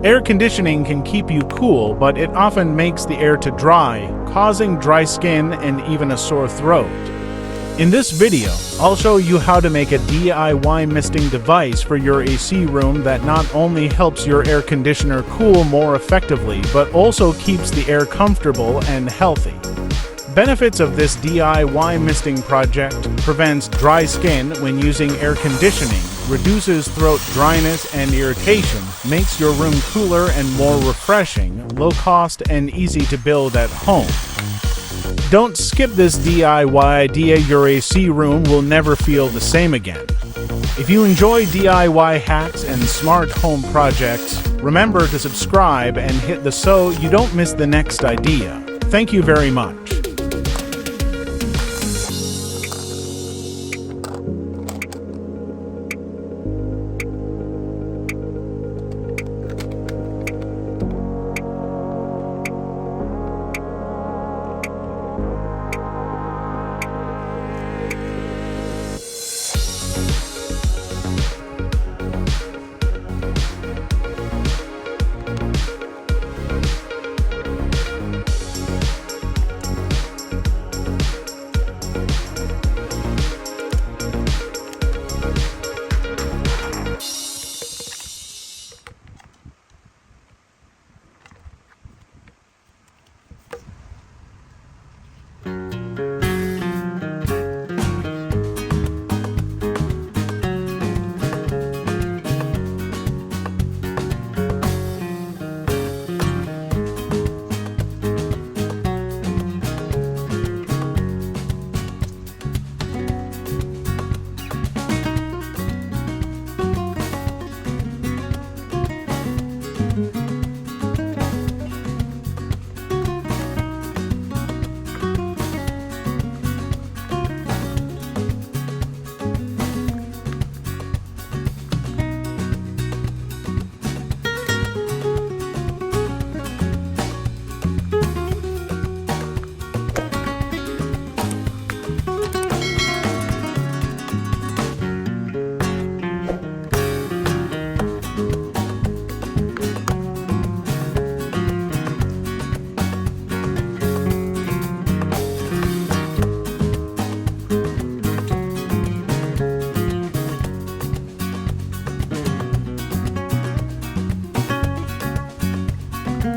Air conditioning can keep you cool, but it often makes the air to dry, causing dry skin and even a sore throat. In this video, I'll show you how to make a DIY misting device for your AC room that not only helps your air conditioner cool more effectively, but also keeps the air comfortable and healthy. Benefits of this DIY misting project: prevents dry skin when using air conditioning, reduces throat dryness and irritation, makes your room cooler and more refreshing, low cost and easy to build at home. Don't skip this DIY idea, your AC room will never feel the same again. If you enjoy DIY hacks and smart home projects, remember to subscribe and hit the so you don't miss the next idea. Thank you very much.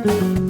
Thank you.